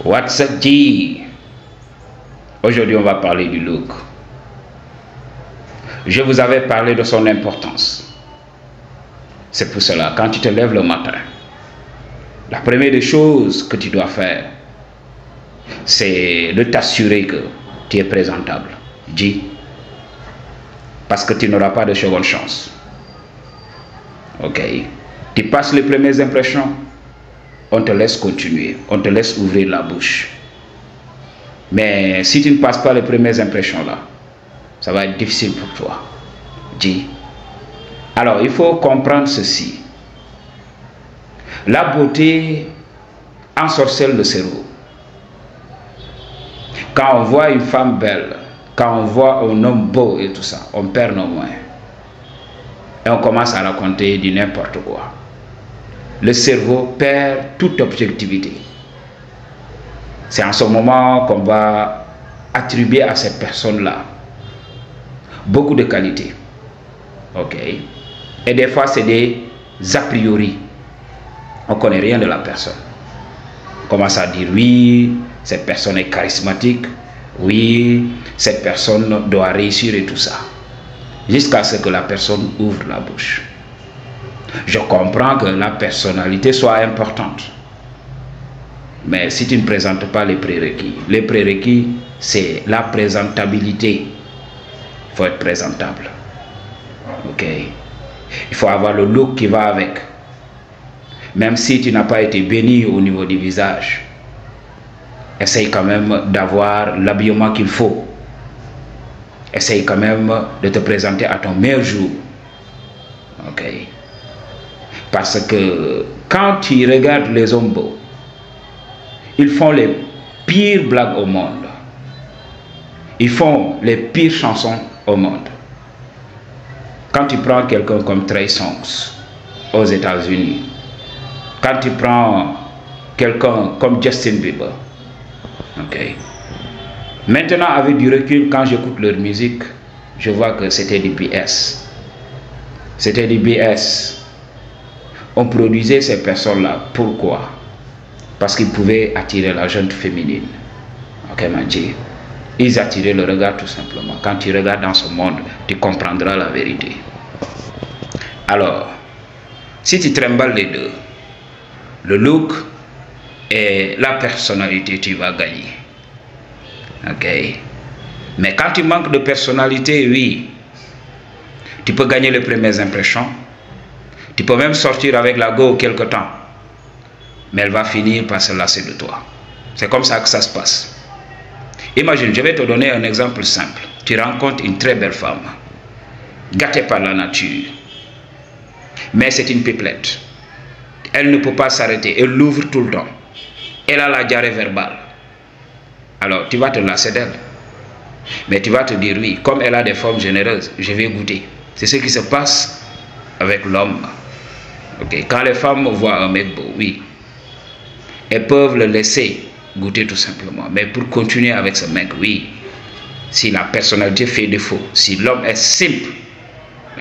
What's up, G? Aujourd'hui, on va parler du look. Je vous avais parlé de son importance. C'est pour cela, quand tu te lèves le matin, la première des choses que tu dois faire, c'est de t'assurer que tu es présentable. G. Parce que tu n'auras pas de seconde chance. Ok? Tu passes les premières impressions, on te laisse continuer, on te laisse ouvrir la bouche. Mais si tu ne passes pas les premières impressions là, ça va être difficile pour toi. Dis. Alors, il faut comprendre ceci. La beauté ensorcelle le cerveau. Quand on voit une femme belle, quand on voit un homme beau et tout ça, on perd nos moyens. Et on commence à raconter du n'importe quoi. Le cerveau perd toute objectivité. C'est en ce moment qu'on va attribuer à cette personne-là beaucoup de qualités. Ok? Et des fois, c'est des a priori. On ne connaît rien de la personne. On commence à dire oui, cette personne est charismatique. Oui, cette personne doit réussir et tout ça. Jusqu'à ce que la personne ouvre la bouche. Je comprends que la personnalité soit importante. Mais si tu ne présentes pas les prérequis, c'est la présentabilité. Il faut être présentable. Ok? Il faut avoir le look qui va avec. Même si tu n'as pas été béni au niveau du visage, essaye quand même d'avoir l'habillement qu'il faut. Essaye quand même de te présenter à ton meilleur jour. Ok? Parce que quand tu regardes les hommes beaux, ils font les pires blagues au monde. Ils font les pires chansons au monde. Quand tu prends quelqu'un comme Trey Songz aux États-Unis, quand tu prends quelqu'un comme Justin Bieber, ok. Maintenant, avec du recul, quand j'écoute leur musique, je vois que c'était du BS. C'était du BS. On produisait ces personnes-là. Pourquoi? Parce qu'ils pouvaient attirer la jeune féminine. Ok, Manji? Ils attiraient le regard tout simplement. Quand tu regardes dans ce monde, tu comprendras la vérité. Alors, si tu trimbales les deux, le look et la personnalité, tu vas gagner. Ok? Mais quand tu manques de personnalité, oui, tu peux gagner les premières impressions. Tu peux même sortir avec la go quelque temps. Mais elle va finir par se lasser de toi. C'est comme ça que ça se passe. Imagine, je vais te donner un exemple simple. Tu rencontres une très belle femme, gâtée par la nature. Mais c'est une pipelette. Elle ne peut pas s'arrêter. Elle l'ouvre tout le temps. Elle a la diarrhée verbale. Alors, tu vas te lasser d'elle. Mais tu vas te dire, oui, comme elle a des formes généreuses, je vais goûter. C'est ce qui se passe avec l'homme. Okay. Quand les femmes voient un mec beau, oui, elles peuvent le laisser goûter tout simplement. Mais pour continuer avec ce mec, oui, si la personnalité fait défaut, si l'homme est simple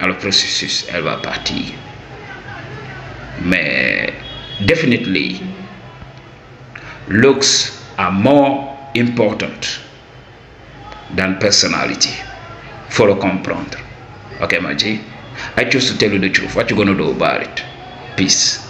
dans le processus, elle va partir. Mais, definitely, looks are more important than personality. Faut le comprendre. Okay, Maji? I choose to tell you the truth. What you gonna do about it? Peace.